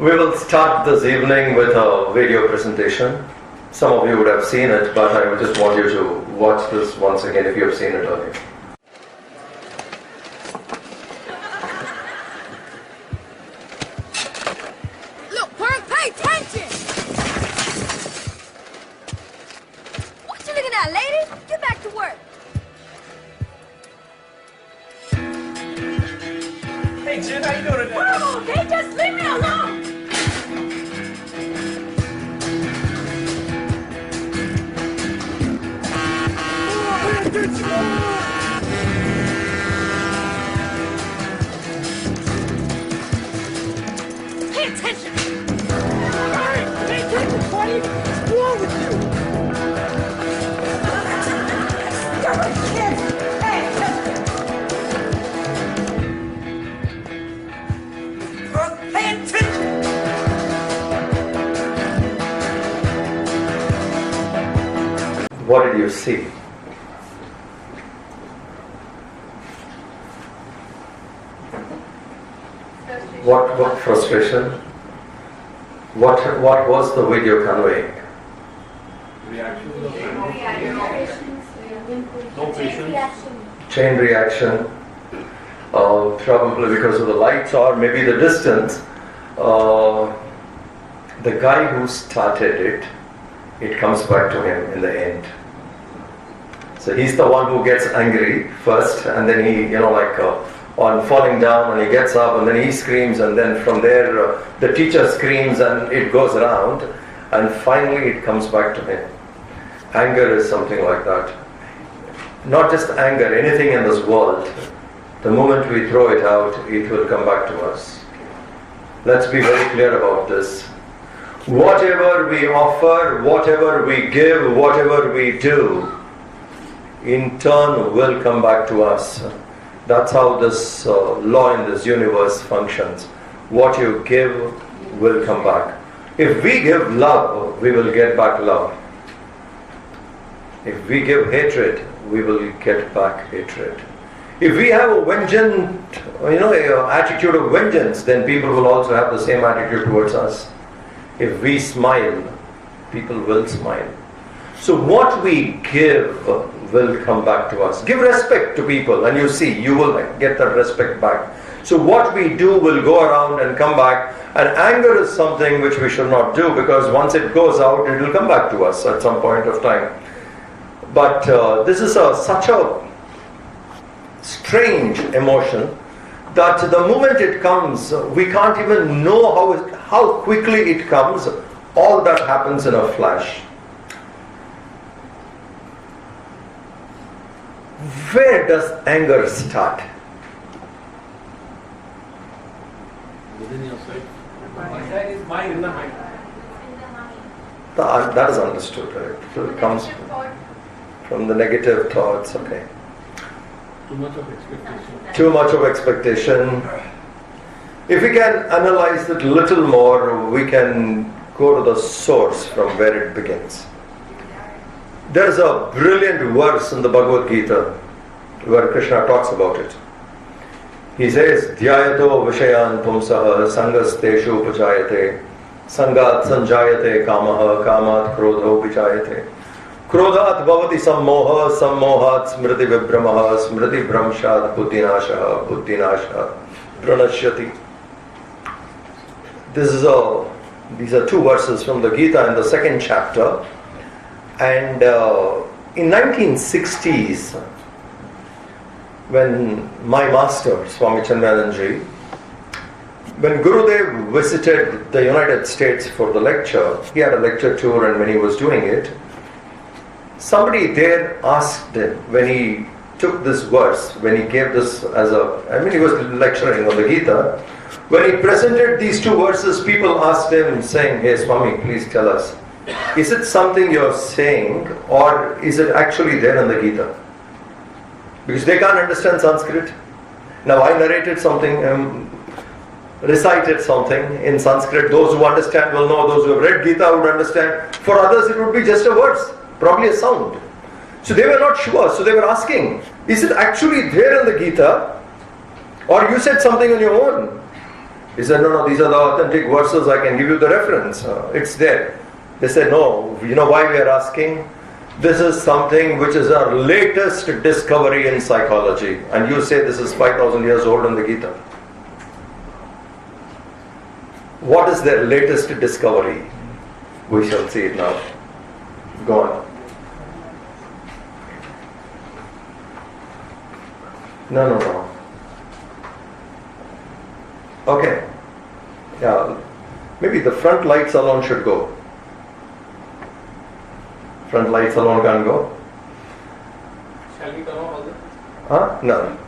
We will start this evening with a video presentation. Some of you would have seen it, but I would just want you to watch this once again if you have seen it earlier. Look, Perk, pay attention! What you looking at, lady? Get back to work. Hey, Jen, how you doing today? Whoa, okay, just leave me alone! Pay attention! Hey, pay attention, buddy! What's wrong with you? You're a kid! Pay attention! Perk, pay attention! What did you see? What frustration? What was the video conveying? No patience. Chain reaction, probably because of the lights or maybe the distance. The guy who started it comes back to him in the end. So he's the one who gets angry first, and then he, on falling down, and he gets up and then he screams, and then from there the teacher screams and it goes around, and finally it comes back to him. Anger is something like that. Not just anger, anything in this world, the moment we throw it out, it will come back to us. Let's be very clear about this. Whatever we offer, whatever we give, whatever we do, in turn will come back to us. That's how this law in this universe functions. What you give will come back. If we give love, we will get back love. If we give hatred, we will get back hatred. If we have a vengeance, attitude of vengeance, then people will also have the same attitude towards us. If we smile, people will smile. So what we give will come back to us. Give respect to people, and you see, you will get that respect back. So what we do will go around and come back, and anger is something which we should not do, because once it goes out, it will come back to us at some point of time. But this is such a strange emotion that the moment it comes, we can't even know how quickly it comes. All that happens in a flash. Where does anger start? Within yourself. My side is mind in the mind. That is understood, right? So it comes from the negative thoughts, okay. Too much of expectation. Too much of expectation. If we can analyze it a little more, we can go to the source from where it begins. There's a brilliant verse in the Bhagavad Gita where Krishna talks about it. He says, Dhyayato Vishayan Pumsaha Sangasteshu Upachayate Sangat Sanjayate Kamaha Kamat Krodho Vichayate Krodhat Bhavati Sammoha Sammohat Smriti Vibramaha Smriti Bhramshat Buddhinashaha Buddhinasha Pranashyati. These are two verses from the Gita in the second chapter. And in 1960s, when my master, Swami Mitrananda, when Gurudev visited the United States for the lecture, he had a lecture tour, and when he was doing it, somebody there asked him, when he took this verse, when he gave this he was lecturing on the Gita, when he presented these two verses, people asked him saying, hey Swami, please tell us, is it something you're saying, or is it actually there in the Gita? Because they can't understand Sanskrit. Now I narrated something, recited something in Sanskrit. Those who understand will know, those who have read Gita would understand. For others it would be just a verse, probably a sound. So they were not sure, so they were asking, is it actually there in the Gita, or you said something on your own? He said, no, these are the authentic verses, I can give you the reference. It's there. They said, no, you know why we are asking? This is something which is our latest discovery in psychology. And you say this is 5,000 years old in the Gita. What is their latest discovery? We shall see it now. Go on. No. Okay. Yeah. Maybe the front lights alone should go. Front lights alone can't go. Shall we turn off all this? Huh? No.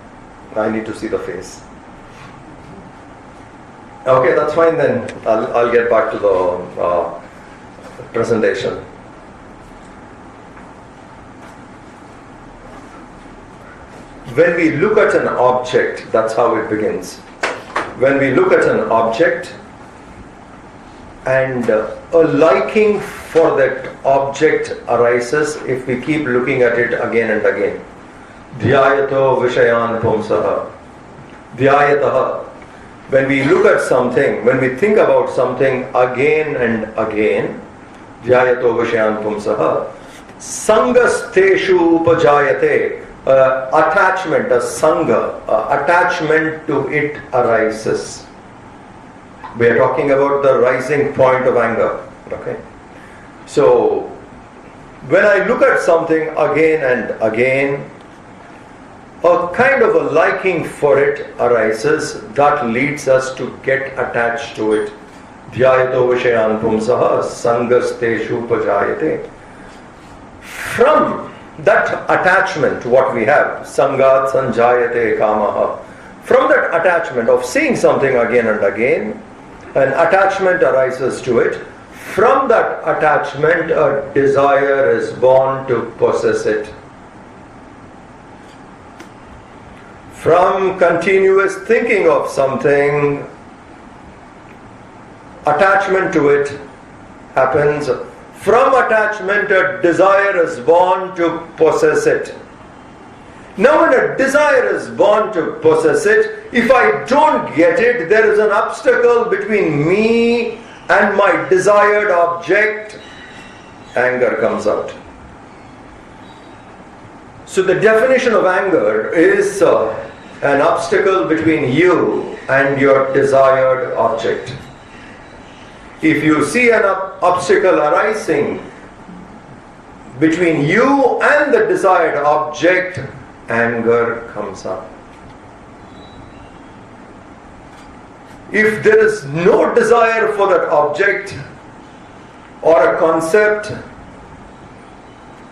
I need to see the face. Okay, that's fine then. I'll get back to the presentation. When we look at an object, that's how it begins. When we look at an object and a liking for that object arises if we keep looking at it again and again. Dhyayato vishayan pumsaha. Dhyayataha. When we look at something, when we think about something again and again, dhyayato vishayan pumsaha, sangasteshu upajayate, attachment, a sangha, attachment to it arises. We are talking about the rising point of anger. Okay. So, when I look at something again and again, a kind of a liking for it arises that leads us to get attached to it. Dhyayato vishayan pumsaha sangasteshu upajayate. From that attachment, what we have, sangat sanjayate kamaha, from that attachment of seeing something again and again, an attachment arises to it. From that attachment, a desire is born to possess it. From continuous thinking of something, attachment to it happens. From attachment, a desire is born to possess it. Now, when a desire is born to possess it, if I don't get it, there is an obstacle between me and my desired object. Anger comes out. So, the definition of anger is an obstacle between you and your desired object. If you see an obstacle arising between you and the desired object, anger comes up. If there is no desire for that object or a concept,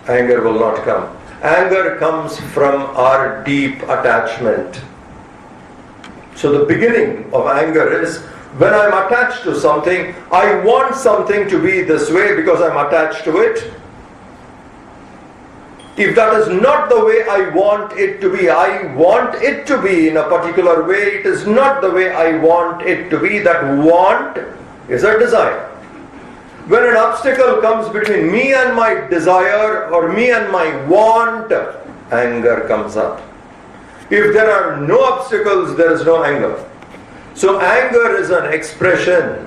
anger will not come. Anger comes from our deep attachment. So the beginning of anger is when I'm attached to something, I want something to be this way because I'm attached to it. If that is not the way I want it to be, I want it to be in a particular way, it is not the way I want it to be. That want is a desire. When an obstacle comes between me and my desire or me and my want, anger comes up. If there are no obstacles, there is no anger. So anger is an expression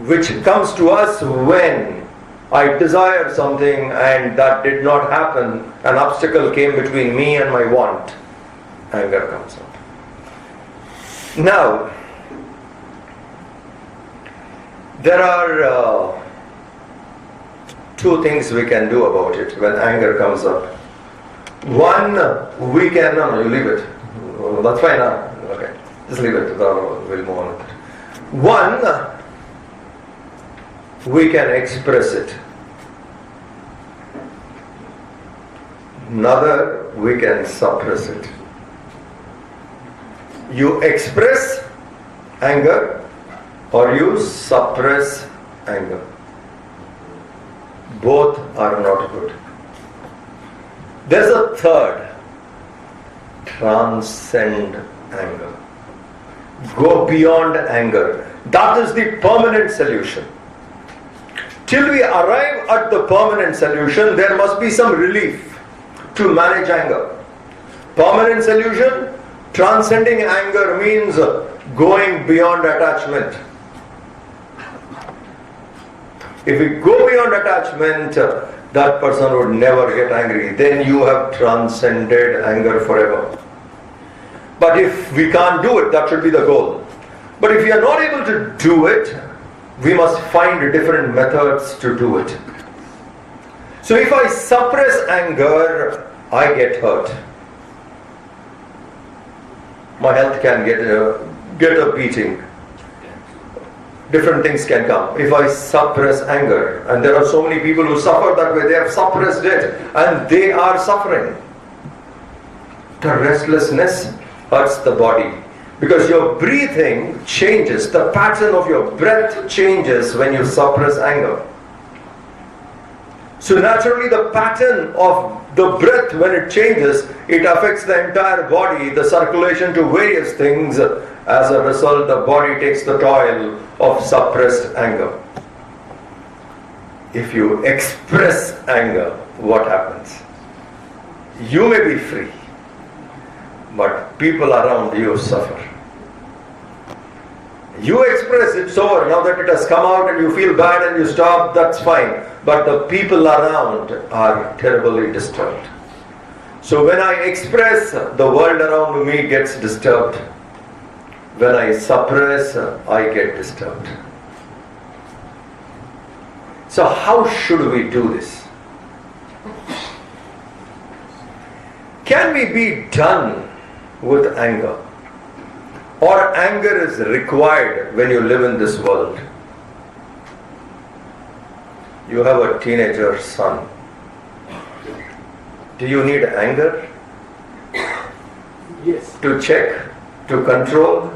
which comes to us when I desire something and that did not happen. An obstacle came between me and my want. Anger comes up. Now, there are two things we can do about it when anger comes up. One, we can, no, you leave it. That's fine now. Okay, just leave it. We'll move on with it. One, we can express it. Another, we can suppress it. You express anger or you suppress anger. Both are not good. There's a third. Transcend anger. Go beyond anger. That is the permanent solution. Till we arrive at the permanent solution, there must be some relief to manage anger. Permanent solution, Transcending anger means going beyond attachment. If we go beyond attachment, that person would never get angry. Then you have transcended anger forever. But if we can't do it, that should be the goal. But if we are not able to do it, we must find different methods to do it. So if I suppress anger, I get hurt. My health can get a beating. Different things can come. If I suppress anger, and there are so many people who suffer that way, they have suppressed it and they are suffering. The restlessness hurts the body because your breathing changes, the pattern of your breath changes when you suppress anger. So naturally the pattern of the breath, when it changes, it affects the entire body, the circulation to various things. As a result, the body takes the toil of suppressed anger. If you express anger, what happens? You may be free, but people around you suffer. You express it, so now that it has come out and you feel bad and you stop, that's fine. But the people around are terribly disturbed. So when I express, the world around me gets disturbed. When I suppress, I get disturbed. So how should we do this? Can we be done with anger? Or anger is required when you live in this world? You have a teenager son. Do you need anger? Yes. To check, to control?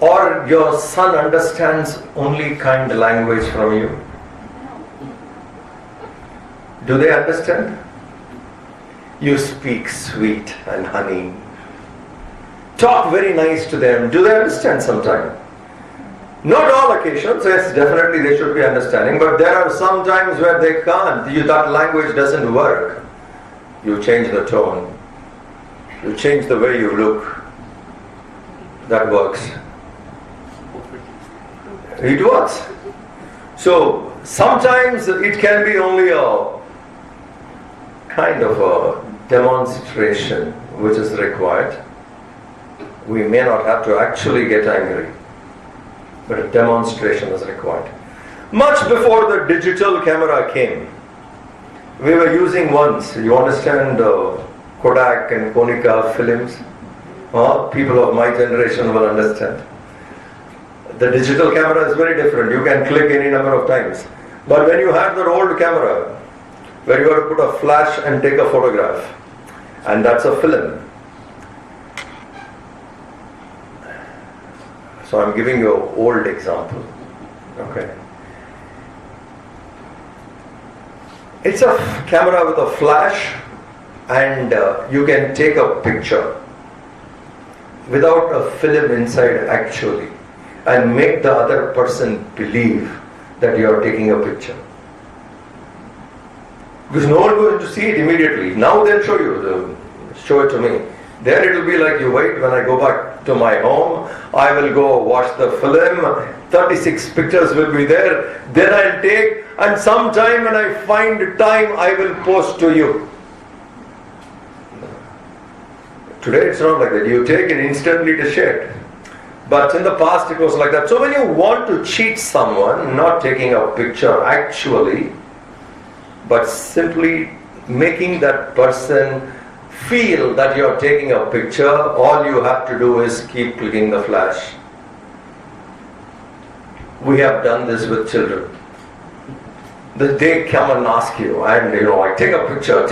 Or your son understands only kind language from you? Do they understand? You speak sweet and honey. Talk very nice to them. Do they understand sometimes? Not all occasions, yes, definitely they should be understanding, but there are some times where they can't. That language doesn't work. You change the tone. You change the way you look. That works. It works. So sometimes it can be only a kind of a demonstration which is required. We may not have to actually get angry, but a demonstration is required. Much before the digital camera came, we were using ones. You understand Kodak and Konica films? People of my generation will understand. The digital camera is very different. You can click any number of times. But when you had the old camera, where you have to put a flash and take a photograph, and that's a film. So I'm giving you an old example. Okay. It's a camera with a flash, and you can take a picture without a film inside actually, and make the other person believe that you are taking a picture. Because no one is going to see it immediately. Now they'll show it to me. There it will be like, you wait, when I go back to my home, I will go watch the film, 36 pictures will be there, then I'll take, and sometime when I find time, I will post to you. Today it's not like that. You take and instantly it is shared. But in the past it was like that. So when you want to cheat someone, not taking a picture actually, but simply making that person feel that you are taking a picture, all you have to do is keep clicking the flash. We have done this with children. They come and ask you, and like, take a picture,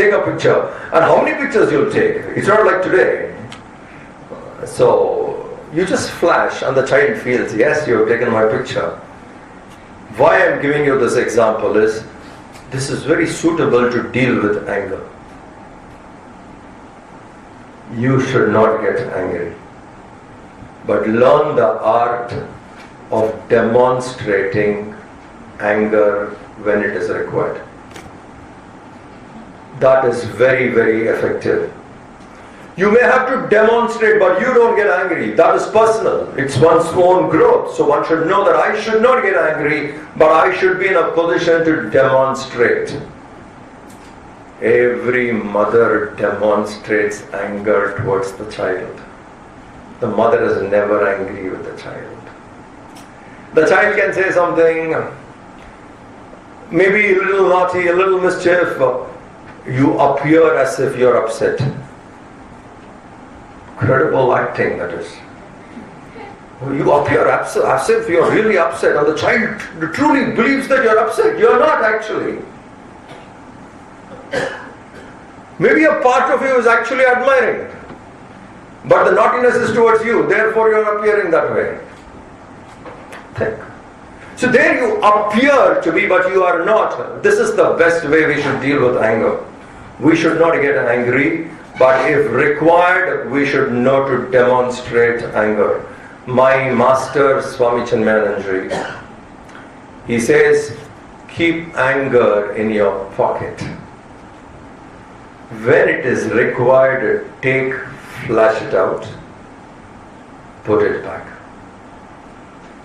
and how many pictures you'll take? It's not like today. So you just flash and the child feels, yes, you have taken my picture. Why I am giving you this example is, this is very suitable to deal with anger. You should not get angry, but learn the art of demonstrating anger when it is required. That is very, very effective. You may have to demonstrate, but you don't get angry. That is personal. It's one's own growth. So one should know that I should not get angry, but I should be in a position to demonstrate. Every mother demonstrates anger towards the child. The mother is never angry with the child. The child can say something, maybe a little naughty, a little mischief. You appear as if you're upset. Credible acting, that is. You appear as if you're really upset, and the child truly believes that you're upset. You're not actually. Maybe a part of you is actually admiring, but the naughtiness is towards you, therefore you're appearing that way. Think. So there you appear to be, but you are not. This is the best way we should deal with anger. We should not get angry, but if required, we should know to demonstrate anger. My master, Swami Chinmaya, he says, keep anger in your pocket. When it is required, flash it out, put it back.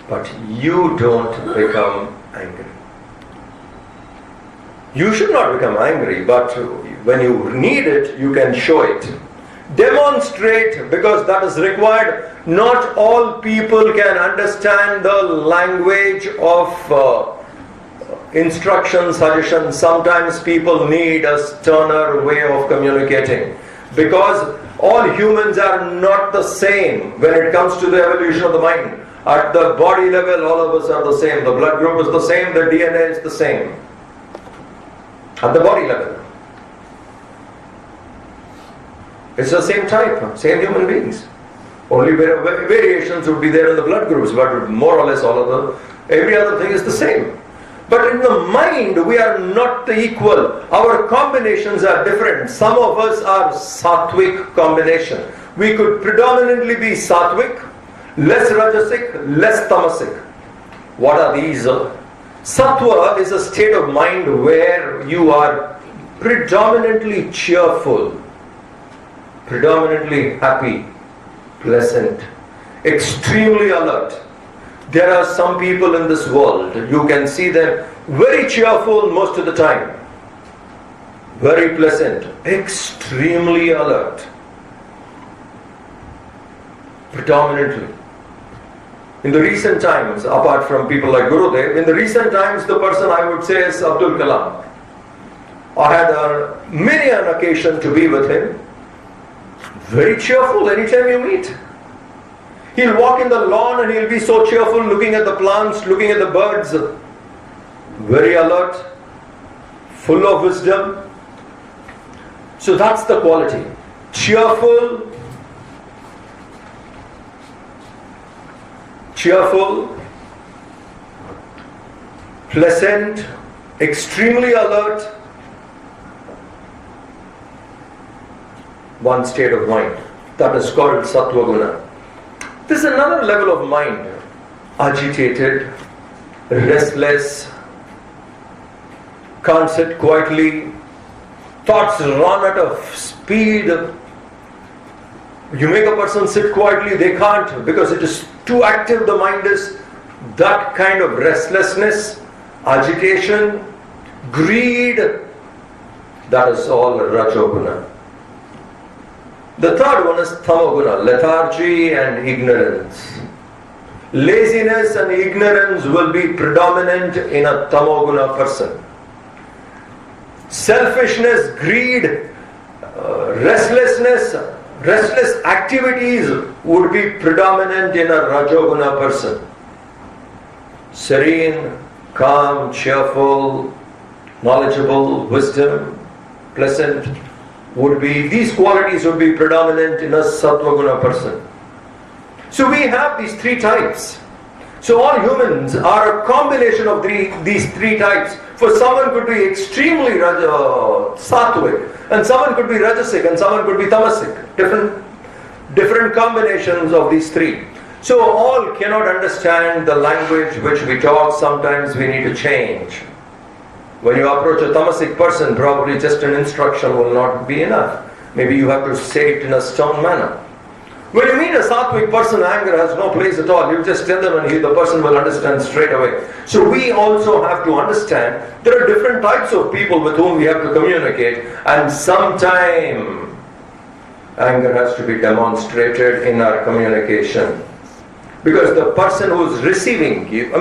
But you don't become angry. You should not become angry, but when you need it, you can show it. Demonstrate, because that is required. Not all people can understand the language of instruction, suggestion. Sometimes people need a sterner way of communicating, because all humans are not the same when it comes to the evolution of the mind. At the body level, all of us are the same. The blood group is the same, the DNA is the same. At the body level, it's the same type, same human beings. Only variations would be there in the blood groups, but more or less every other thing is the same. But in the mind, we are not equal. Our combinations are different. Some of us are sattvic combination. We could predominantly be sattvic, less rajasic, less tamasic. What are these? Sattva is a state of mind where you are predominantly cheerful, predominantly happy, pleasant, extremely alert. There are some people in this world, you can see them very cheerful most of the time, very pleasant, extremely alert, predominantly. In the recent times, apart from people like Gurudev, in the recent times the person I would say is Abdul Kalam. I had many an occasion to be with him. Very cheerful anytime you meet. He'll walk in the lawn and he'll be so cheerful, looking at the plants, looking at the birds. Very alert, full of wisdom. So that's the quality. Cheerful, pleasant, extremely alert. One state of mind. That is called Sattva Guna. This is another level of mind. Agitated, restless, can't sit quietly, thoughts run at a speed. You make a person sit quietly, they can't, because it is too active, the mind is. That kind of restlessness, agitation, greed, that is all Rajoguna. The third one is Tamoguna, lethargy and ignorance. Laziness and ignorance will be predominant in a Tamoguna person. Selfishness, greed, restless activities would be predominant in a Rajoguna person. Serene, calm, cheerful, knowledgeable, wisdom, pleasant, these qualities would be predominant in a Sattva Guna person. So we have these three types. So all humans are a combination of these three types. For someone could be extremely sattvic, and someone could be rajasic, and someone could be tamasic. Different combinations of these three. So all cannot understand the language which we talk. Sometimes we need to change. When you approach a tamasic person, probably just an instruction will not be enough. Maybe you have to say it in a stern manner. When you meet a sattvic person, anger has no place at all. You just tell them and the person will understand straight away. So we also have to understand there are different types of people with whom we have to communicate, and sometime anger has to be demonstrated in our communication. Because the person who is receiving you,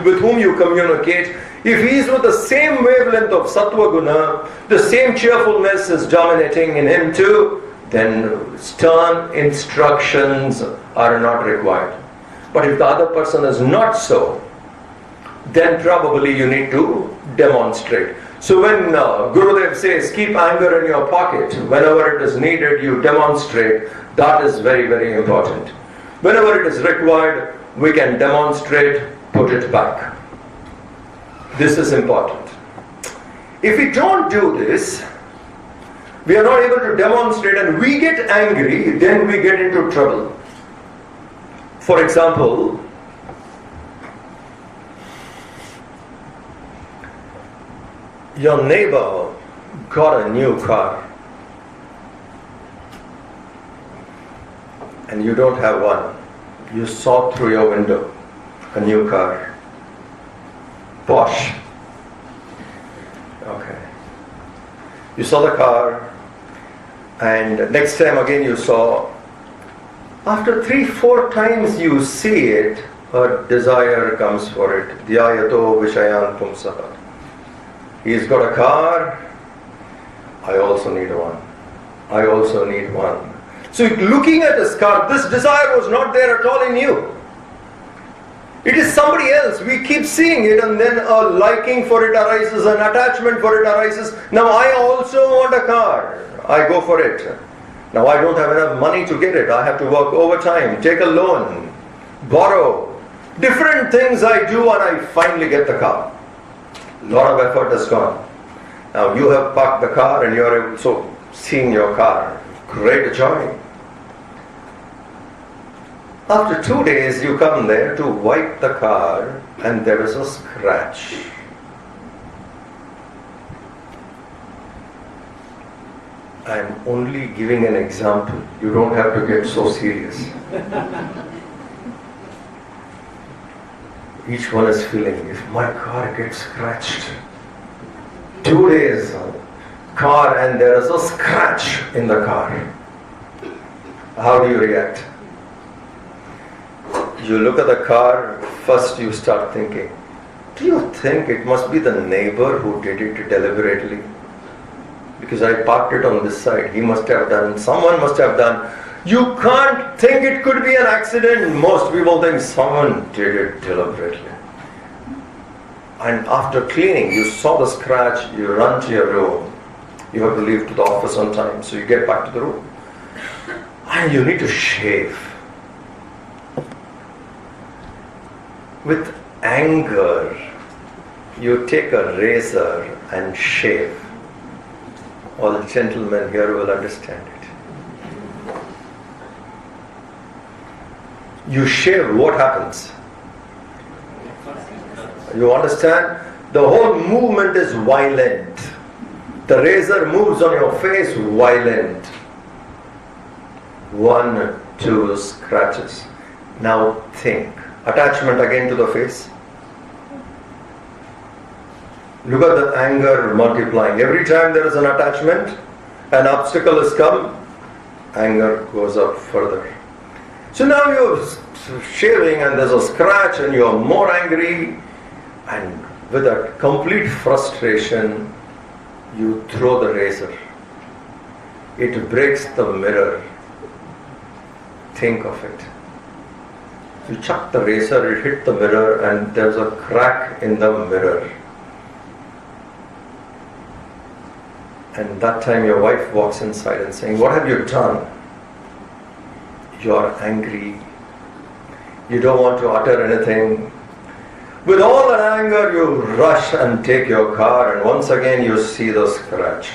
with whom you communicate, if he is with the same wavelength of sattva guna, the same cheerfulness is dominating in him too, then stern instructions are not required. But if the other person is not so, then probably you need to demonstrate. So when Gurudev says, keep anger in your pocket, whenever it is needed, you demonstrate. That is very, very important. Whenever it is required, we can demonstrate, put it back. This is important. If we don't do this, we are not able to demonstrate and we get angry, then we get into trouble. For example, your neighbor got a new car and you don't have one. You saw through your window a new car. Posh. Okay. You saw the car, and next time again you saw. After 3-4 times you see it, a desire comes for it. Dhyayato vishayan pumsaha. He's got a car, I also need one. I also need one. So looking at his car, this desire was not there at all in you. It is somebody else. We keep seeing it and then a liking for it arises, an attachment for it arises. Now I also want a car. I go for it. Now I don't have enough money to get it. I have to work overtime, take a loan, borrow. Different things I do and I finally get the car. A lot of effort has gone. Now you have parked the car and you are so seeing your car. Great joy. After 2 days you come there to wipe the car and there is a scratch. I am only giving an example. You don't have to get so serious. Each one is feeling, if my car gets scratched, 2 days car and there is a scratch in the car. How do you react? You look at the car, first you start thinking, do you think it must be the neighbor who did it deliberately? Because I parked it on this side, he must have done, someone must have done. You can't think it could be an accident. Most people think someone did it deliberately. And after cleaning, you saw the scratch, you run to your room. You have to leave to the office on time, so you get back to the room. And you need to shave. With anger, you take a razor and shave. All the gentlemen here will understand it. You shave, what happens? You understand? The whole movement is violent. The razor moves on your face, violent. 1, 2 scratches. Now think. Attachment again to the face. Look at the anger multiplying. Every time there is an attachment, an obstacle has come, anger goes up further. So now you're shaving and there's a scratch and you're more angry, and with a complete frustration, you throw the razor. It breaks the mirror. Think of it. You chuck the razor, it hit the mirror, and there's a crack in the mirror. And that time your wife walks inside and saying, what have you done? You are angry. You don't want to utter anything. With all that anger, you rush and take your car, and once again you see the scratch.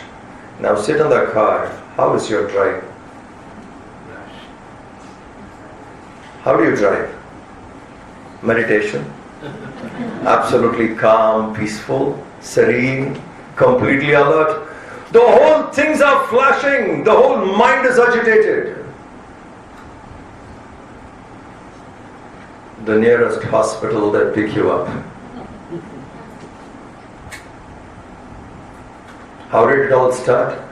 Now sit in the car. How is your drive? How do you drive? Meditation. Absolutely calm, peaceful, serene, completely alert. The whole whole things are flashing, the whole mind is agitated. The nearest hospital, they pick you up. How did it all start?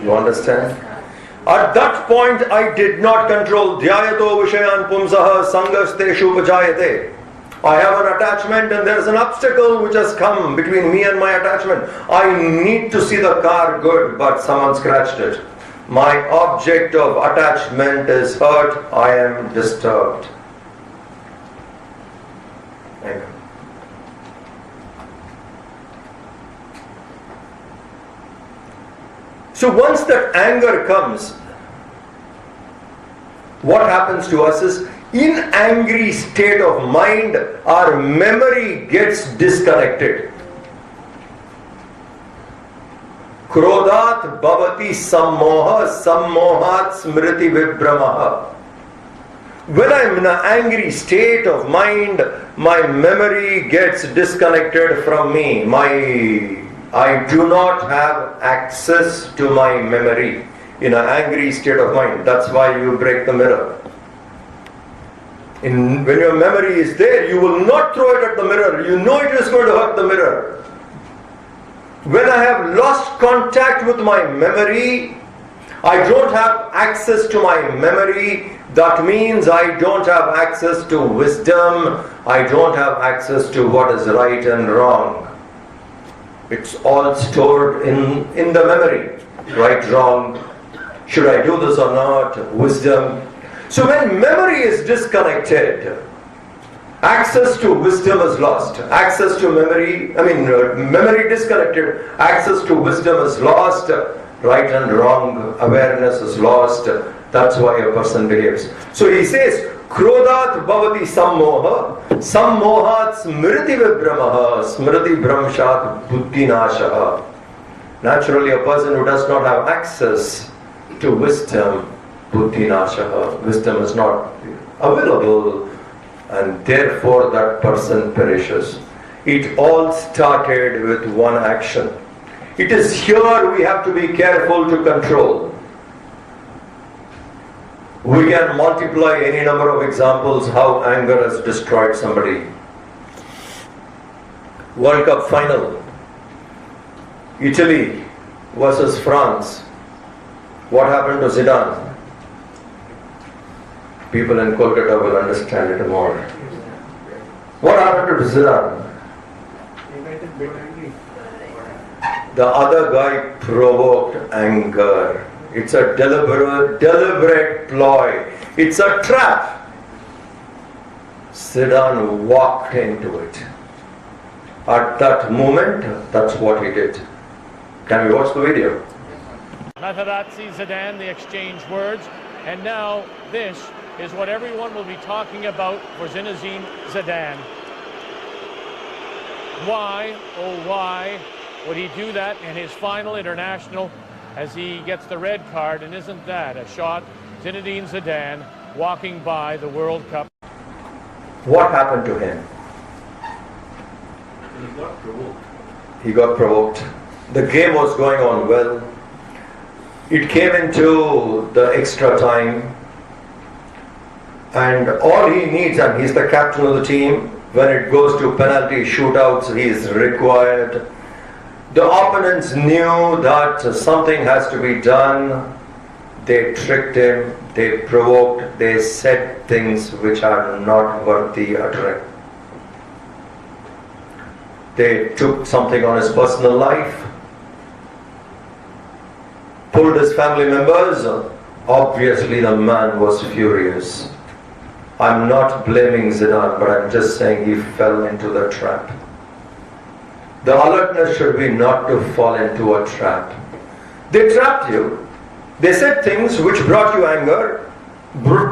You understand? At that point, I did not control. Dhyayato vishayan pumsaha sangasteshu upajayate. I have an attachment and there is an obstacle which has come between me and my attachment. I need to see the car good, but someone scratched it. My object of attachment is hurt. I am disturbed. Thank you. So once that anger comes, what happens to us is, in angry state of mind, our memory gets disconnected. Krodhat bhavati sammoha sammohat smriti vibhramaha. When I am in an angry state of mind, my memory gets disconnected from me. I do not have access to my memory in an angry state of mind. That's why you break the mirror. When your memory is there, you will not throw it at the mirror. You know it is going to hurt the mirror. When I have lost contact with my memory, I don't have access to my memory. That means I don't have access to wisdom. I don't have access to what is right and wrong. It's all stored in the memory. Right, wrong. Should I do this or not? Wisdom. So when memory is disconnected, access to wisdom is lost. Access to memory disconnected. Access to wisdom is lost. Right and wrong awareness is lost. That's why a person behaves. So he says, Krodhat bhavati sammoha, sammohat smriti vibhramaha, smriti bhramshat buddhi nashaha. Naturally, a person who does not have access to wisdom, buddhi nashaha, wisdom is not available, and therefore that person perishes. It all started with one action. It is here we have to be careful to control. We can multiply any number of examples how anger has destroyed somebody. World Cup final, Italy versus France. What happened to Zidane? People in Kolkata will understand it more. What happened to Zidane? The other guy provoked anger. It's a deliberate ploy. It's a trap. Zidane walked into it. At that moment, that's what he did. Can we watch the video? Materazzi, Zidane, they exchange words. And now this is what everyone will be talking about for Zinedine Zidane. Why, oh why, would he do that in his final international as he gets the red card? And isn't that a shot? Zinedine Zidane walking by the World Cup. What happened to him? He got provoked. He got provoked. The game was going on well. It came into the extra time. And all he needs, and he's the captain of the team, when it goes to penalty shootouts, he is required. The opponents knew that something has to be done. They tricked him, they provoked, they said things which are not worthy uttering. They took something on his personal life, pulled his family members. Obviously the man was furious. I'm not blaming Zidane, but I'm just saying he fell into the trap. The alertness should be not to fall into a trap. They trapped you. They said things which brought you anger,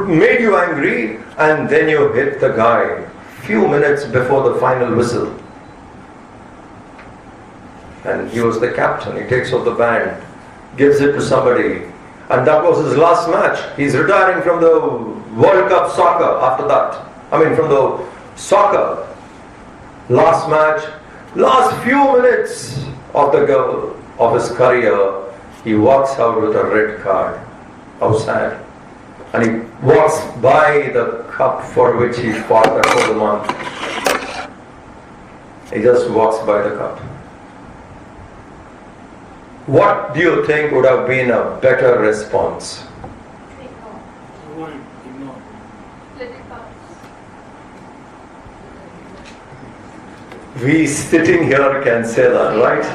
made you angry, and then you hit the guy few minutes before the final whistle. And he was the captain. He takes off the band, gives it to somebody, and that was his last match. He's retiring from the World Cup soccer after that. From the soccer. Last match, Last few minutes of his career, he walks out with a red card. How sad. And he walks by the cup for which he fought the whole month. He just walks by the cup. What do you think would have been a better response? We sitting here can say that, right?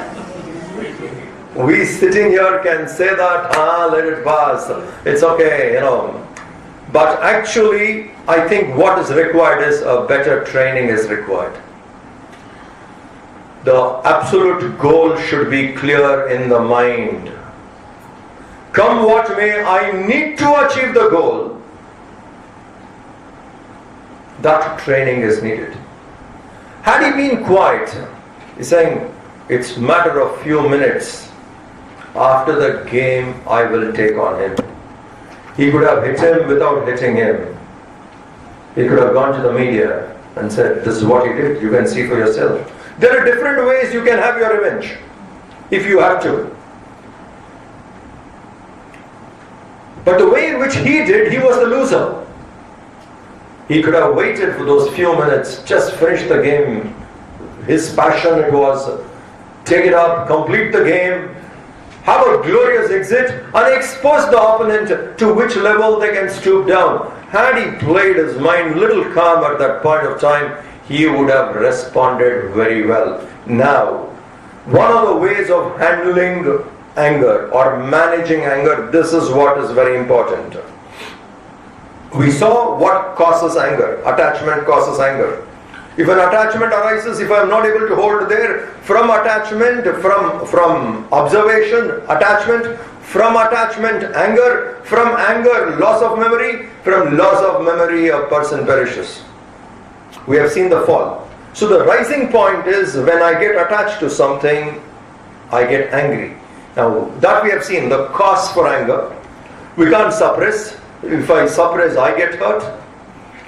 We sitting here can say that, let it pass. It's okay, But actually, I think what is required is a better training is required. The absolute goal should be clear in the mind. Come what may, I need to achieve the goal. That training is needed. Had he been quiet, he's saying, it's a matter of few minutes. After the game, I will take on him. He could have hit him without hitting him. He could have gone to the media and said, this is what he did, you can see for yourself. There are different ways you can have your revenge, if you have to. But the way in which he did, he was the loser. He could have waited for those few minutes, just finish the game. His passion it was, take it up, complete the game, have a glorious exit, and expose the opponent to which level they can stoop down. Had he played his mind little calm at that point of time, he would have responded very well. Now, one of the ways of handling anger or managing anger, this is what is very important. We saw what causes anger. Attachment causes anger. If an attachment arises, if I am not able to hold there, from attachment, from observation, attachment, from attachment, anger, from anger, loss of memory, from loss of memory, a person perishes. We have seen the fall. So the rising point is when I get attached to something, I get angry. Now that we have seen, the cause for anger. We can't suppress. If I suppress, I get hurt.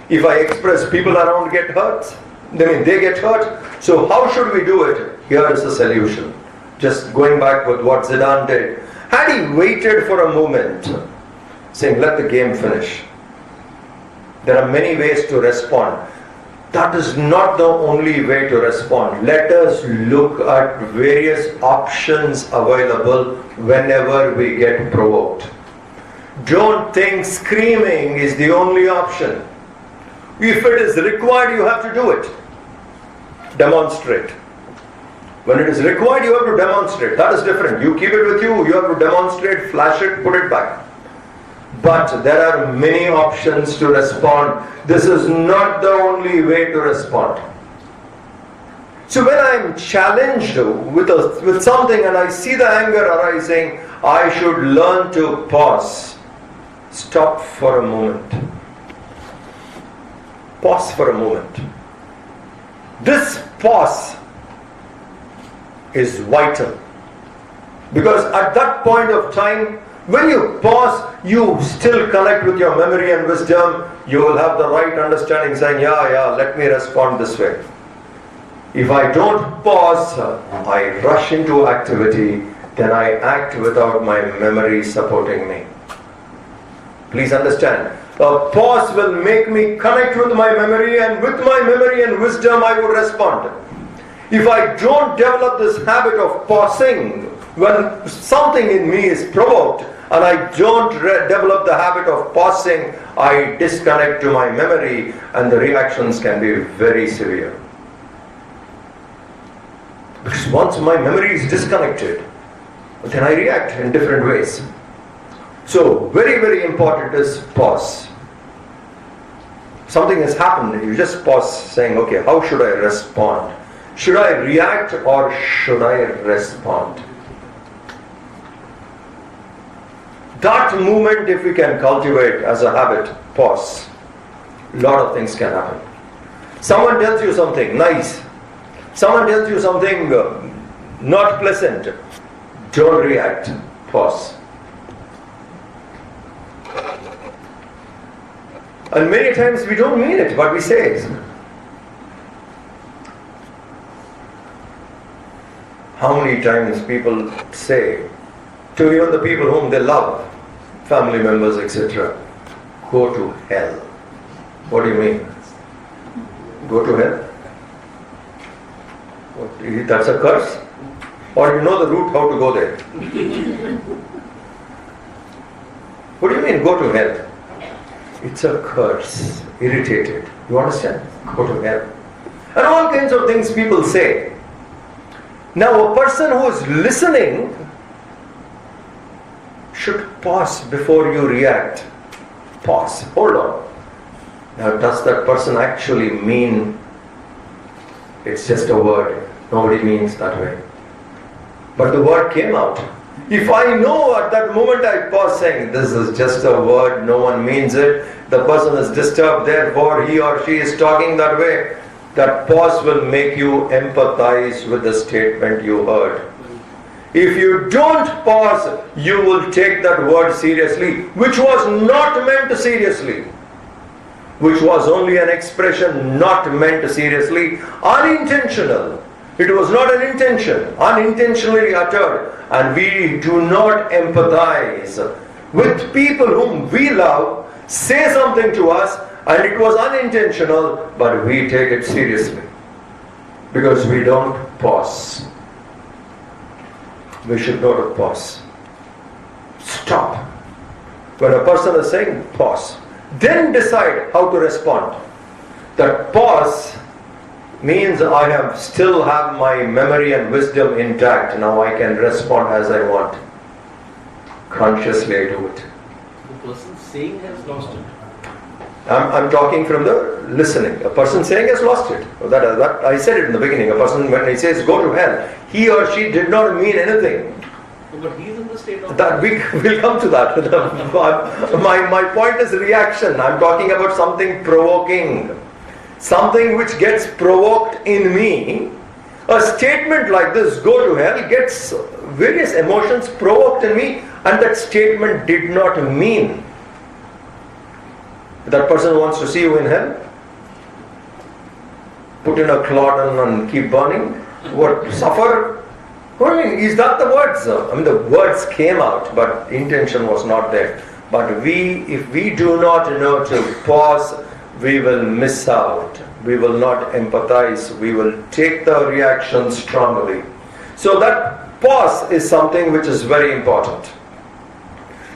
If I express, people around get hurt. They get hurt. So how should we do it? Here is the solution. Just going back with what Zidane did. Had he waited for a moment, saying, let the game finish. There are many ways to respond. That is not the only way to respond. Let us look at various options available whenever we get provoked. Don't think screaming is the only option. If it is required, you have to do it. Demonstrate. When it is required, you have to demonstrate. That is different. You keep it with you, you have to demonstrate, flash it, put it back. But there are many options to respond. This is not the only way to respond. So when I am challenged with something and I see the anger arising, I should learn to pause. Stop for a moment. Pause for a moment. This pause is vital. Because at that point of time, when you pause, you still connect with your memory and wisdom. You will have the right understanding saying, yeah, let me respond this way. If I don't pause, I rush into activity, then I act without my memory supporting me. Please understand. A pause will make me connect with my memory, and with my memory and wisdom I will respond. If I don't develop this habit of pausing when something in me is provoked, and I don't develop the habit of pausing, I disconnect to my memory, and the reactions can be very severe. Because once my memory is disconnected, then I react in different ways. So, very, very important is pause. Something has happened, you just pause saying, okay, how should I respond? Should I react or should I respond? That movement, if we can cultivate as a habit, pause, a lot of things can happen. Someone tells you something nice. Someone tells you something not pleasant. Don't react. Pause. And many times we don't mean it, but we say it. How many times people say to even the people whom they love, family members, etc., go to hell. What do you mean? Go to hell? What, that's a curse? Or you know the route how to go there? What do you mean go to hell? It's a curse. Irritated. You understand? Go to hell. And all kinds of things people say. Now a person who is listening should pause before you react. Pause. Hold on. Now does that person actually mean it's just a word? Nobody means that way. But the word came out. If I know at that moment I pause saying this is just a word, no one means it, the person is disturbed, therefore he or she is talking that way, that pause will make you empathize with the statement you heard. If you don't pause, you will take that word seriously, which was not meant seriously, which was only an expression not meant seriously, unintentional. It was not an intention, unintentionally uttered, and we do not empathize with people whom we love, say something to us, and it was unintentional, but we take it seriously because we don't pause. We should know to pause. Stop. When a person is saying pause, then decide how to respond. That pause means I still have my memory and wisdom intact. Now I can respond as I want. Consciously I do it. The person saying has lost it. I'm talking from the listening. A person saying has lost it. That I said it in the beginning. A person, when he says go to hell, he or she did not mean anything. But he is in the state of... That we will come to that. my point is reaction. I'm talking about something provoking. Something which gets provoked in me. A statement like this, go to hell, gets various emotions provoked in me, and that statement did not mean that person wants to see you in hell. Put in a clod and keep burning. What, suffer? I mean, is that the words? I mean, the words came out, but intention was not there. But if we do not know to pause, we will miss out. We will not empathize. We will take the reaction strongly. So that pause is something which is very important.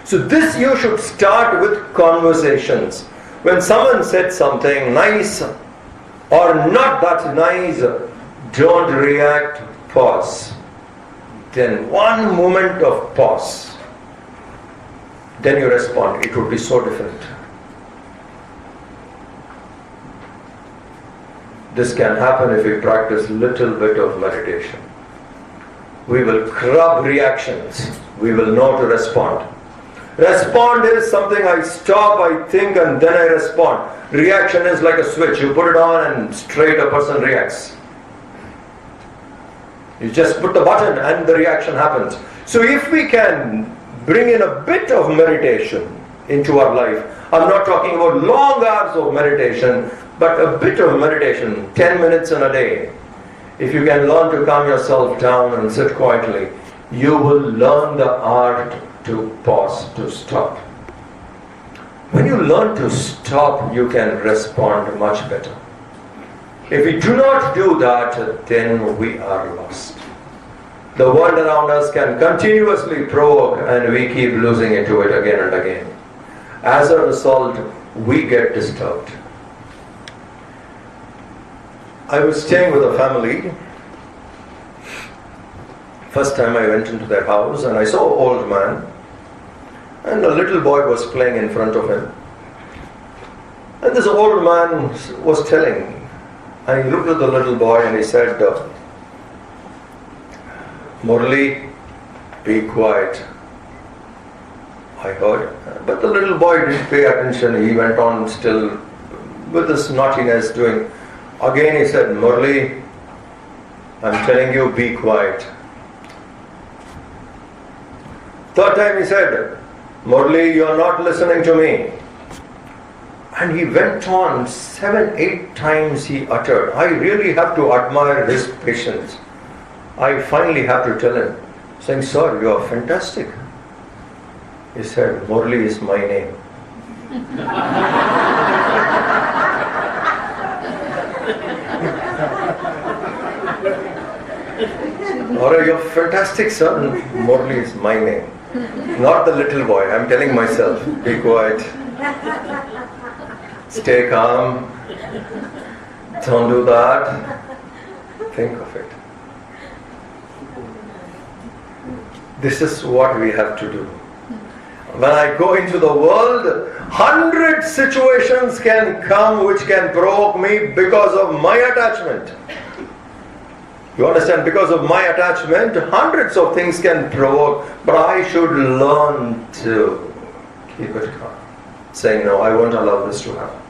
So this you should start with conversations. When someone said something nice or not that nice, don't react, pause. Then one moment of pause. Then you respond. It would be so different. This can happen if we practice little bit of meditation. We will curb reactions. We will know to respond. Respond is something I stop, I think, and then I respond. Reaction is like a switch. You put it on and straight a person reacts. You just put the button and the reaction happens. So if we can bring in a bit of meditation into our life, I'm not talking about long hours of meditation, but a bit of meditation, 10 minutes in a day. If you can learn to calm yourself down and sit quietly, you will learn the art to pause, to stop. When you learn to stop, you can respond much better. If we do not do that, then we are lost. The world around us can continuously provoke, and we keep losing into it again and again. As a result, we get disturbed. I was staying with a family. First time I went into their house and I saw an old man, and a little boy was playing in front of him. And this old man was telling, and he looked at the little boy and he said, Murli, be quiet. I heard. But the little boy didn't pay attention. He went on still with this naughtiness doing. Again he said, Murli, I'm telling you, be quiet. Third time he said, Murli, you are not listening to me. And he went on 7, 8 times he uttered. I really have to admire his patience. I finally have to tell him, saying, "Sir, you are fantastic." He said, "Murli is my name." "Alright, you're fantastic, sir. Murli is my name." Not the little boy, I'm telling myself, be quiet. Stay calm. Don't do that. Think of it. This is what we have to do. When I go into the world, 100 situations can come which can provoke me because of my attachment. You understand? Because of my attachment, hundreds of things can provoke, but I should learn to keep it calm. Saying, no, I won't allow this to happen.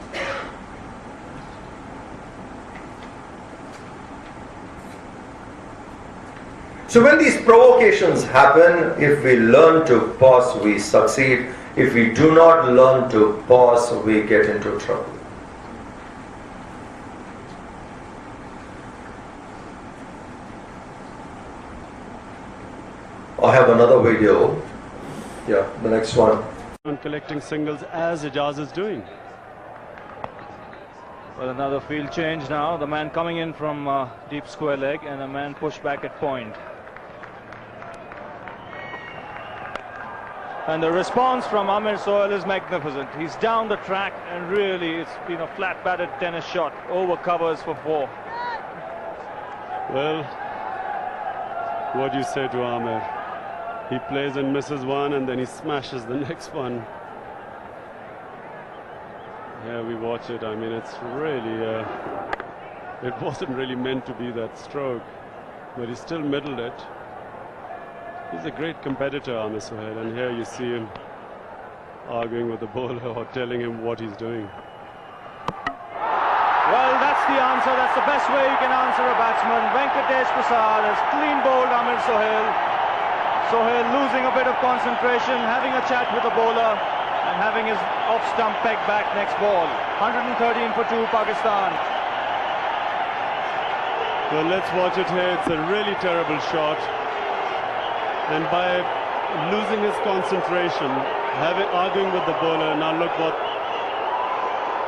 So when these provocations happen, if we learn to pause, we succeed. If we do not learn to pause, we get into trouble. I have another video. Yeah, the next one. And collecting singles as Ijaz is doing. Well, another field change now. The man coming in from deep square leg and a man pushed back at point. And the response from Amir Sohail is magnificent. He's down the track and really it's been a flat batted tennis shot. Over covers for 4. Well, what do you say to Amir? He plays and misses one and then he smashes the next one. Yeah, we watch it. I mean, it's really, it wasn't really meant to be that stroke, but he still middled it. He's a great competitor, Amir Sohail, and here you see him arguing with the bowler or telling him what he's doing. Well, that's the answer. That's the best way you can answer a batsman. Venkatesh Prasad has clean bowled Amir Sohail. Sohail losing a bit of concentration, having a chat with the bowler and having his off-stump peg back next ball. 113 for 2, Pakistan. Well, let's watch it here. It's a really terrible shot. And by losing his concentration, arguing with the bowler, now look what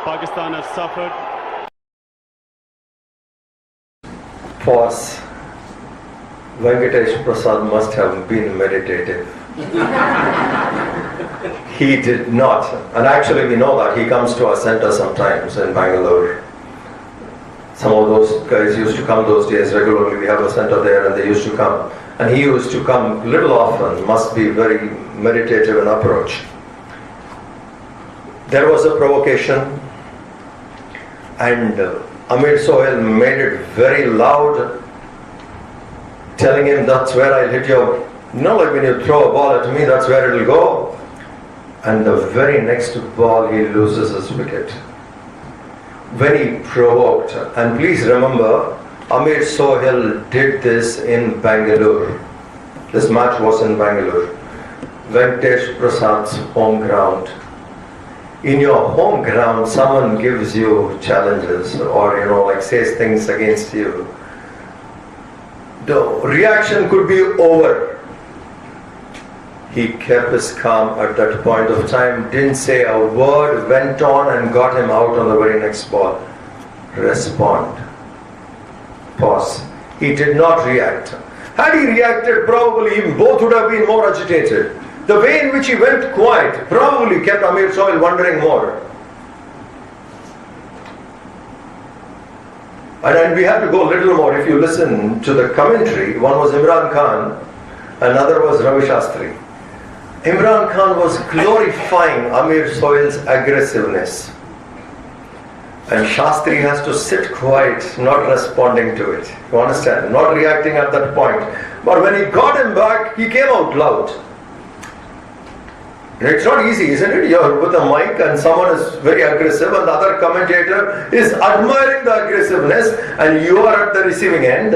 Pakistan has suffered. Pause. Venkatesh Prasad must have been meditative. He did not. And actually we know that. He comes to our center sometimes in Bangalore. Some of those guys used to come those days regularly. We have a center there and they used to come. And he used to come little often. Must be very meditative in approach. There was a provocation and Amir Sohail made it very loud, telling him, "That's where I'll hit you." You know, like when you throw a ball at me, that's where it'll go. And the very next ball, he loses his wicket. When he provoked, and please remember, Amir Sohail did this in Bangalore. This match was in Bangalore. Venkatesh Prasad's home ground. In your home ground, someone gives you challenges or, like says things against you. The reaction could be over. He kept his calm at that point of time, didn't say a word, went on and got him out on the very next ball. Respond. Pause. He did not react. Had he reacted, probably even both would have been more agitated. The way in which he went quiet probably kept Amir Sohail wondering more. And we have to go a little more. If you listen to the commentary, one was Imran Khan, another was Ravi Shastri. Imran Khan was glorifying Amir Sohail's aggressiveness. And Shastri has to sit quiet, not responding to it. You understand? Not reacting at that point. But when he got him back, he came out loud. It's not easy, isn't it? You're with a mic and someone is very aggressive and the other commentator is admiring the aggressiveness and you are at the receiving end.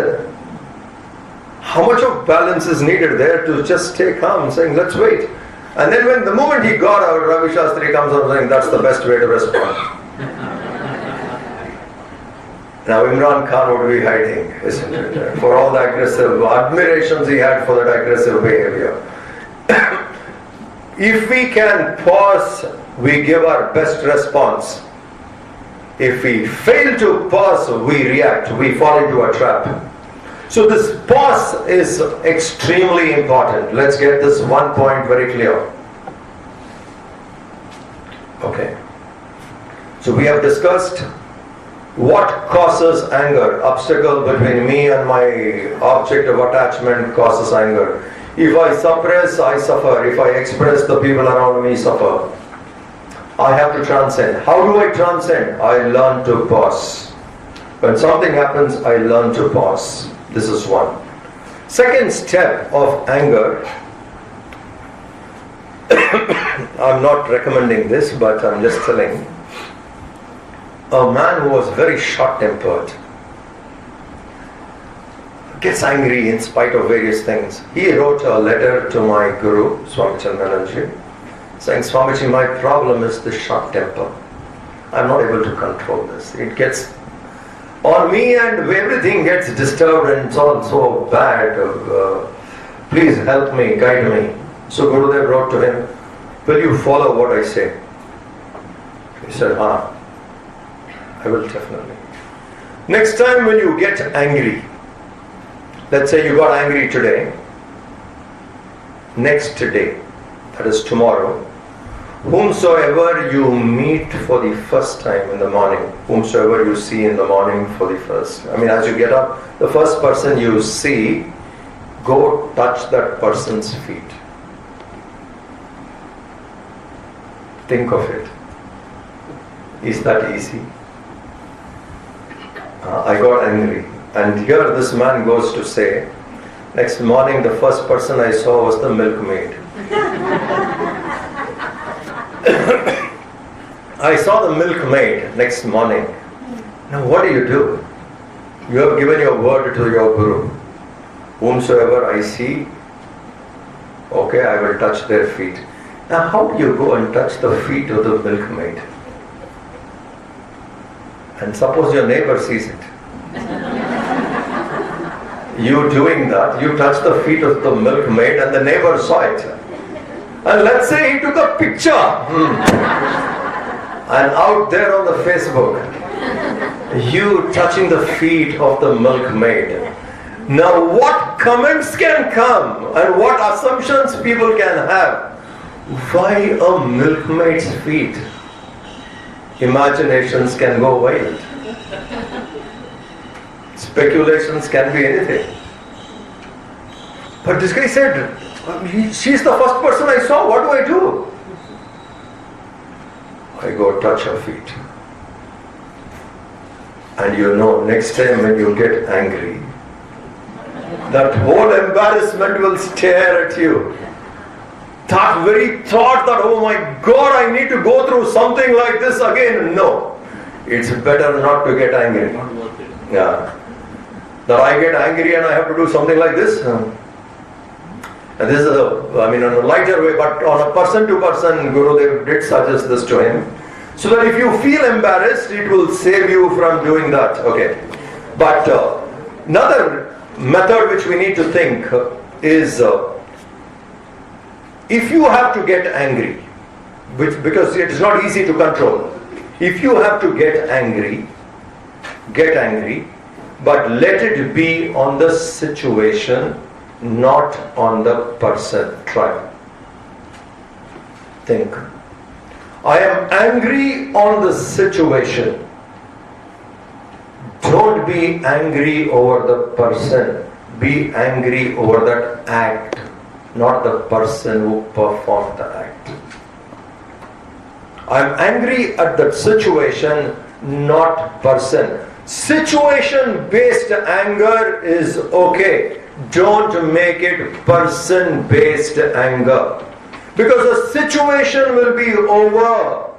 How much of balance is needed there to just stay calm, saying, let's wait. And then when the moment he got out, Ravi Shastri comes out saying, that's the best way to respond. Now Imran Khan would be hiding, isn't it? For all the aggressive admirations he had for that aggressive behavior. If we can pause, we give our best response. If we fail to pause, we react, we fall into a trap. So this pause is extremely important. Let's get this one point very clear. Okay. So we have discussed what causes anger. Obstacle between me and my object of attachment causes anger. If I suppress, I suffer. If I express, the people around me suffer. I have to transcend. How do I transcend? I learn to pause. When something happens, I learn to pause. This is one. Second step of anger, I'm not recommending this, but I'm just telling. A man who was very short-tempered gets angry in spite of various things. He wrote a letter to my guru, Swami Mitrananda, saying, Swamiji, my problem is the short temper. I'm not able to control this. It gets on me and everything gets disturbed and it's all so bad. Please help me, guide me. So Gurudev wrote to him, will you follow what I say? He said, I will definitely. Next time when you get angry, let's say you got angry today, next day, that is tomorrow, whomsoever you meet for the first time in the morning, whomsoever you see in the morning for the first, as you get up, the first person you see, go touch that person's feet. Think of it. Is that easy? I got angry. And here this man goes to say, next morning the first person I saw was the milkmaid. I saw the milkmaid next morning. Now what do? You have given your word to your guru. Whomsoever I see, okay, I will touch their feet. Now how do you go and touch the feet of the milkmaid? And suppose your neighbor sees it. You doing that, you touch the feet of the milkmaid and the neighbor saw it. And let's say he took a picture. And out there on the Facebook, you touching the feet of the milkmaid. Now what comments can come and what assumptions people can have? Why a milkmaid's feet? Imaginations can go wild. Speculations can be anything. But this guy said, she's the first person I saw, what do? I go touch her feet. And next time when you get angry, that whole embarrassment will stare at you. That very thought that, oh my God, I need to go through something like this again. No. It's better not to get angry. Not worth it. Yeah. That I get angry and I have to do something like this. And this is on a lighter way, but on a person to person, Gurudev did suggest this to him. So that if you feel embarrassed, it will save you from doing that. Okay. But another method which we need to think is if you have to get angry, because it is not easy to control. If you have to get angry, but let it be on the situation, not on the person. Try. Think. I am angry on the situation. Don't be angry over the person. Be angry over that act, not the person who performed the act. I am angry at that situation, not person. Situation-based anger is okay. Don't make it person-based anger. Because the situation will be over.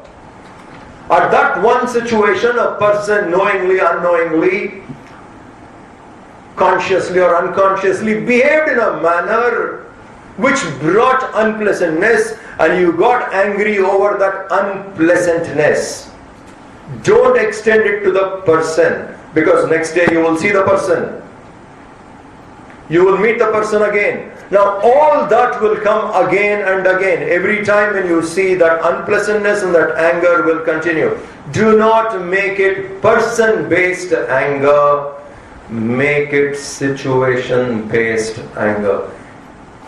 At that one situation, a person knowingly, unknowingly, consciously or unconsciously behaved in a manner which brought unpleasantness, and you got angry over that unpleasantness. Don't extend it to the person. because next day you will see the person. You will meet the person again. Now all that will come again and again. Every time when you see that unpleasantness and that anger will continue. Do not make it person-based anger. Make it situation-based anger.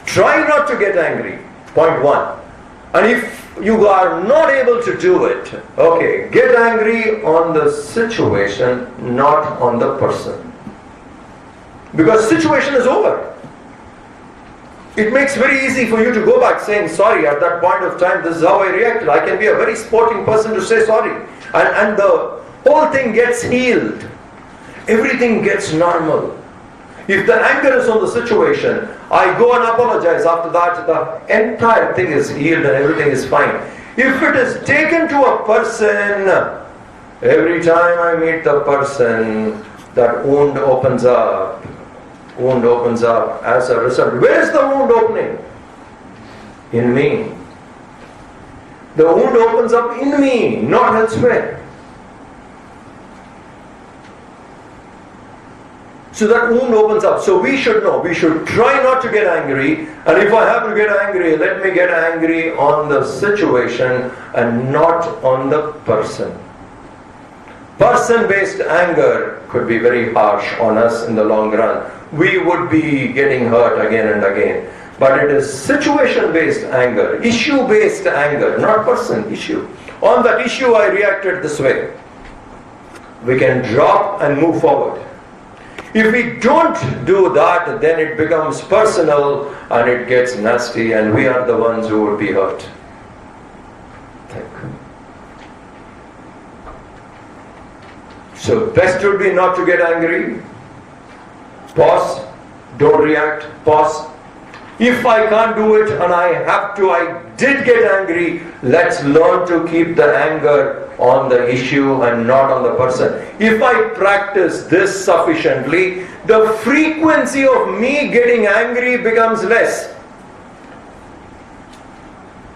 Try not to get angry. Point one. And if you are not able to do it, okay, get angry on the situation, not on the person. Because situation is over. It makes very easy for you to go back saying sorry at that point of time. This is how I reacted. I can be a very sporting person to say sorry. And the whole thing gets healed. Everything gets normal. If the anger is on the situation, I go and apologize. After that, the entire thing is healed and everything is fine. If it is taken to a person, every time I meet the person, that wound opens up. Wound opens up as a result. Where is the wound opening? In me. The wound opens up in me, not elsewhere. So that wound opens up. So we should know. We should try not to get angry. And if I have to get angry, let me get angry on the situation and not on the person. Person-based anger could be very harsh on us in the long run. We would be getting hurt again and again. But it is situation-based anger, issue-based anger, not person, issue. On that issue I reacted this way. We can drop and move forward. If we don't do that, then it becomes personal and it gets nasty and we are the ones who will be hurt. Think. So best would be not to get angry. Pause. Don't react. Pause. If I can't do it and I have to, I did get angry, let's learn to keep the anger on the issue and not on the person. If I practice this sufficiently, the frequency of me getting angry becomes less.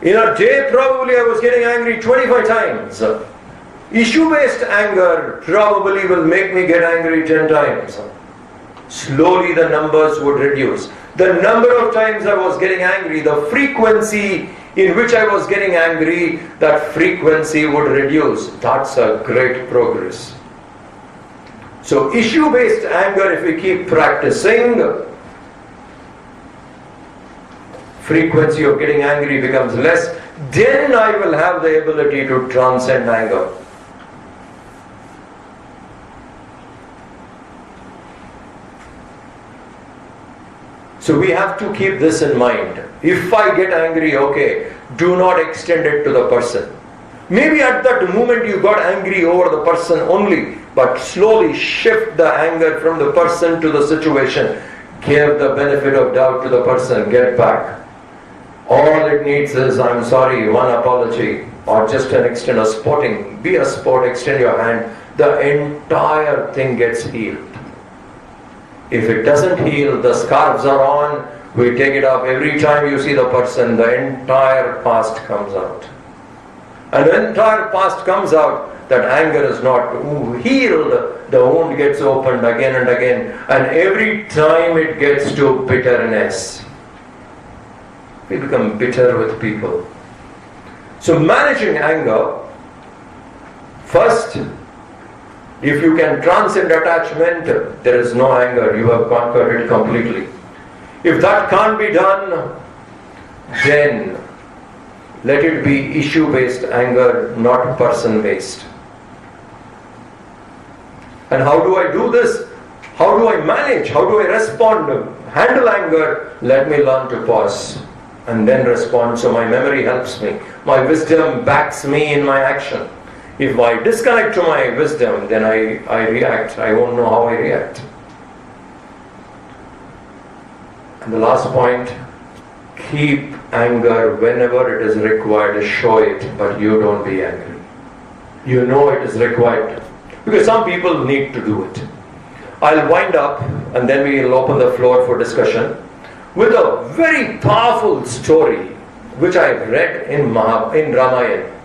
In a day, probably I was getting angry 25 times. Issue-based anger probably will make me get angry 10 times. Slowly the numbers would reduce. The number of times I was getting angry, the frequency in which I was getting angry, that frequency would reduce. That's a great progress. So issue-based anger, if we keep practicing, frequency of getting angry becomes less, then I will have the ability to transcend anger. So we have to keep this in mind. If I get angry, okay, do not extend it to the person. Maybe at that moment you got angry over the person only, but slowly shift the anger from the person to the situation. Give the benefit of doubt to the person, get back. All it needs is, I'm sorry, one apology, or just an extend of sporting. Be a sport, extend your hand. The entire thing gets healed. If it doesn't heal, the scarves are on, we take it off. Every time you see the person, the entire past comes out. And the entire past comes out, that anger is not healed, the wound gets opened again and again. And every time it gets to bitterness. We become bitter with people. So managing anger, first, if you can transcend attachment, there is no anger, you have conquered it completely. If that can't be done, then let it be issue-based anger, not person-based. And how do I do this? How do I manage? How do I respond? Handle anger? Let me learn to pause and then respond, so my memory helps me. My wisdom backs me in my action. If I disconnect to my wisdom, then I react. I won't know how I react. And the last point, keep anger whenever it is required. Show it, but you don't be angry. You know it is required. Because some people need to do it. I'll wind up and then we'll open the floor for discussion with a very powerful story which I've read in Ramayana.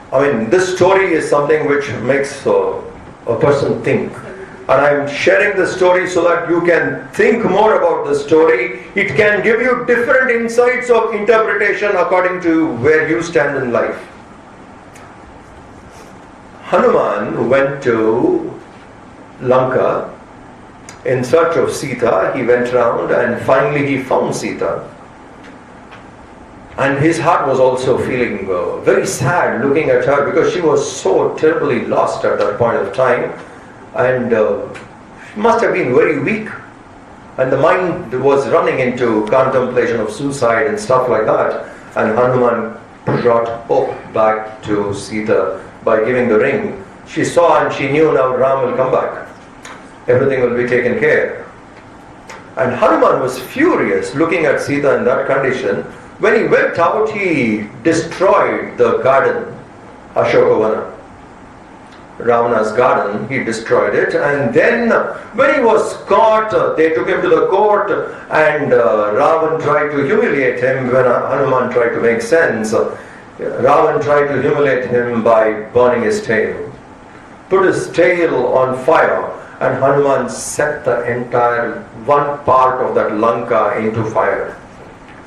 I mean, this story is something which makes a person think. And I'm sharing the story so that you can think more about the story. It can give you different insights of interpretation according to where you stand in life. Hanuman went to Lanka in search of Sita. He went round and finally he found Sita. And his heart was also feeling very sad looking at her because she was so terribly lost at that point of time. And she must have been very weak. And the mind was running into contemplation of suicide and stuff like that. And Hanuman brought hope back to Sita by giving the ring. She saw and she knew now Ram will come back. Everything will be taken care. And Hanuman was furious looking at Sita in that condition. When he went out, he destroyed the garden, Ashokavana. Ravana's garden, he destroyed it. And then when he was caught, they took him to the court and Ravan tried to humiliate him when Hanuman tried to make sense. Ravan tried to humiliate him by burning his tail. Put his tail on fire and Hanuman set the entire one part of that Lanka into fire.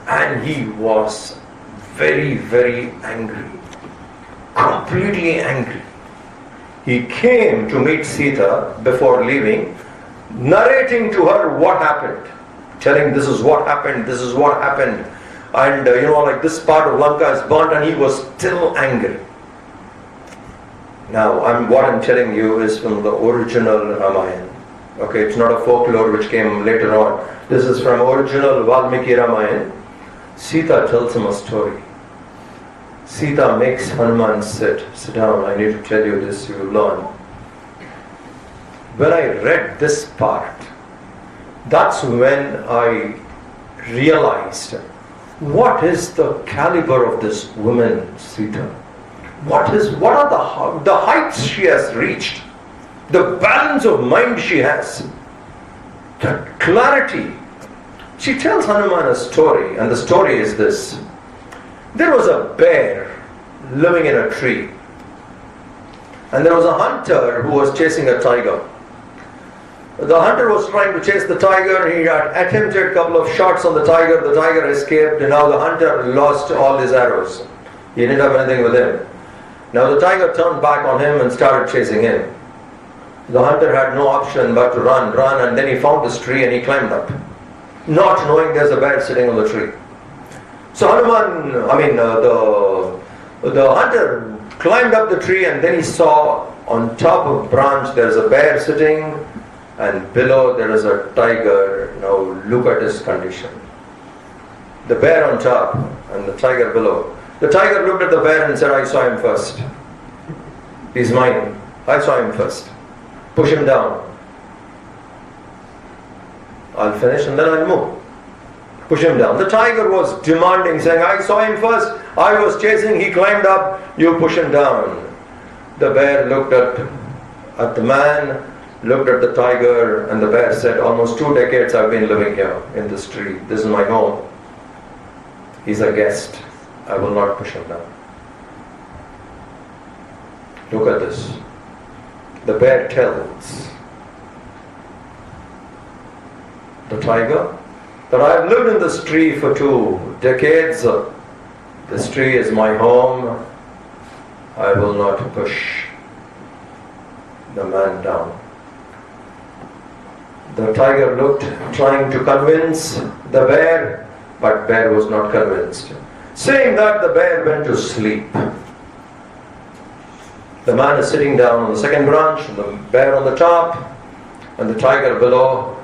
And he was very, very angry. Completely angry. He came to meet Sita before leaving, narrating to her what happened. Telling this is what happened, this is what happened. And like this part of Lanka is burnt and he was still angry. Now, what I'm telling you is from the original Ramayana. Okay, it's not a folklore which came later on. This is from original Valmiki Ramayana. Sita tells him a story. Sita makes Hanuman sit down. I need to tell you this, you will learn. When I read this part, that's when I realized what is the caliber of this woman, Sita. What are the heights she has reached, the balance of mind she has, the clarity. She tells Hanuman a story, and the story is this. There was a bear living in a tree, and there was a hunter who was chasing a tiger. The hunter was trying to chase the tiger. He had attempted a couple of shots on the tiger. The tiger escaped, and now the hunter lost all his arrows. He didn't have anything with him. Now the tiger turned back on him and started chasing him. The hunter had no option but to run, and then he found this tree and he climbed up, not knowing there's a bear sitting on the tree. So the hunter climbed up the tree and then he saw on top of a branch there's a bear sitting and below there is a tiger. Now look at his condition. The bear on top and the tiger below. The tiger looked at the bear and said, I saw him first. He's mine. I saw him first. Push him down. I'll finish and then I'll move. Push him down. The tiger was demanding, saying, I saw him first. I was chasing. He climbed up. You push him down. The bear looked at the man, looked at the tiger, and the bear said, almost 2 decades I've been living here in this tree. This is my home. He's a guest. I will not push him down. Look at this. The bear tells the tiger that I have lived in this tree for 2 decades. This tree is my home. I will not push the man down. The tiger looked, trying to convince the bear, but bear was not convinced. Saying that, the bear went to sleep. The man is sitting down on the second branch, and the bear on the top, and the tiger below.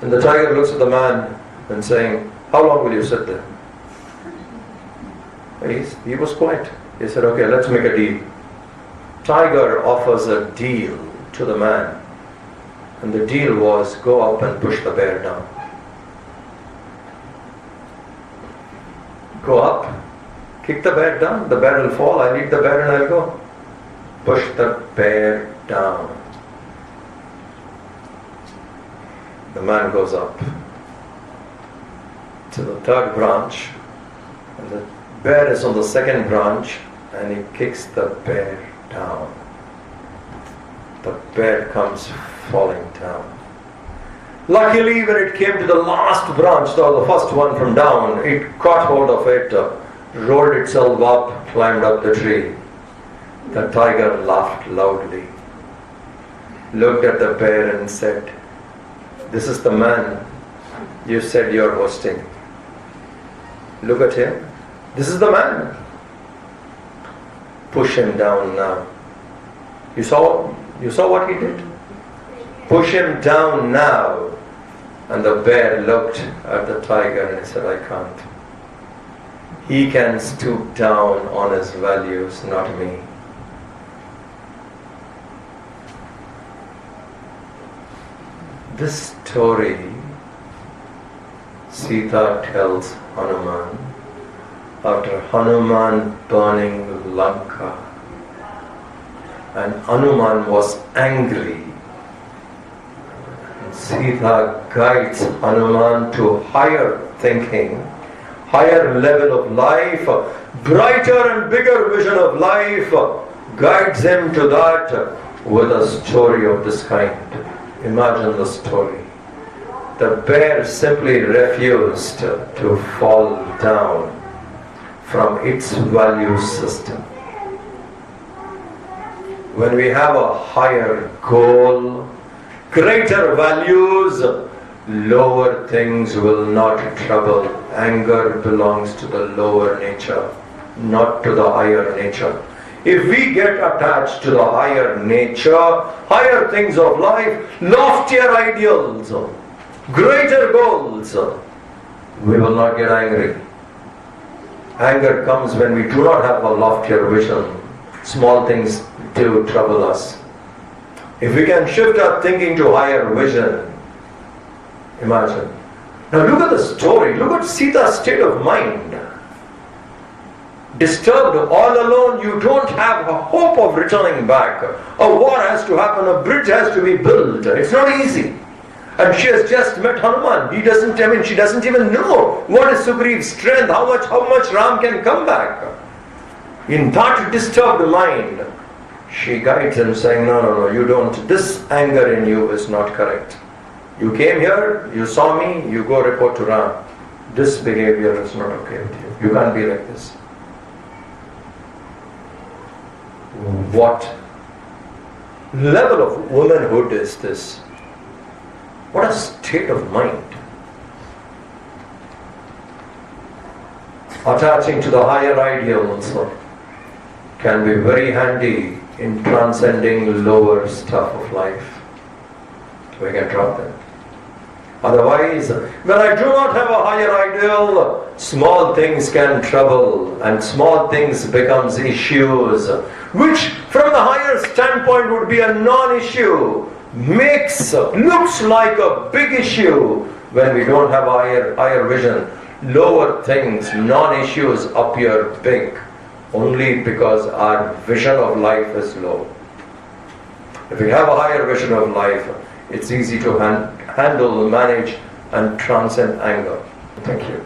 And the tiger looks at the man and saying, how long will you sit there? He was quiet. He said, okay, let's make a deal. Tiger offers a deal to the man. And the deal was, go up and push the bear down. Go up, kick the bear down, the bear will fall, I lead the bear and I'll go. Push the bear down. The man goes up to the third branch, and the bear is on the second branch, and he kicks the bear down. the bear comes falling down. Luckily, when it came to the last branch, the first one from down, it caught hold of it, rolled itself up, climbed up the tree. The tiger laughed loudly, looked at the bear and said, "This is the man you said you're hosting. Look at him. This is the man. Push him down now." You saw what he did? Push him down now. And the bear looked at the tiger and he said, "I can't. He can stoop down on his values, not me." This story Sita tells Hanuman after Hanuman burning Lanka. And Hanuman was angry. And Sita guides Hanuman to higher thinking, higher level of life, brighter and bigger vision of life, guides him to that with a story of this kind. Imagine the story. The bear simply refused to fall down from its value system. When we have a higher goal, greater values, lower things will not trouble. Anger belongs to the lower nature, not to the higher nature. If we get attached to the higher nature, higher things of life, loftier ideals, greater goals, we will not get angry. Anger comes when we do not have a loftier vision. Small things do trouble us. If we can shift our thinking to higher vision, imagine. Now look at the story. Look at Sita's state of mind. Disturbed, all alone, you don't have a hope of returning back. A war has to happen, a bridge has to be built. It's not easy. And she has just met Hanuman. She doesn't even know what is Sugriva's strength, how much Ram can come back. In that disturbed mind, she guides him saying, no, you don't. This anger in you is not correct. You came here, you saw me, you go report to Ram. This behavior is not okay with you. You can't be like this. What level of womanhood is this? What a state of mind. Attaching to the higher ideals can be very handy in transcending lower stuff of life. We can drop them. Otherwise, when I do not have a higher ideal, small things can trouble and small things becomes issues, which from the higher standpoint would be a non-issue, looks like a big issue when we don't have a higher vision. Lower things, non-issues appear big only because our vision of life is low. If we have a higher vision of life, it's easy to handle, manage, and transcend anger. Thank you.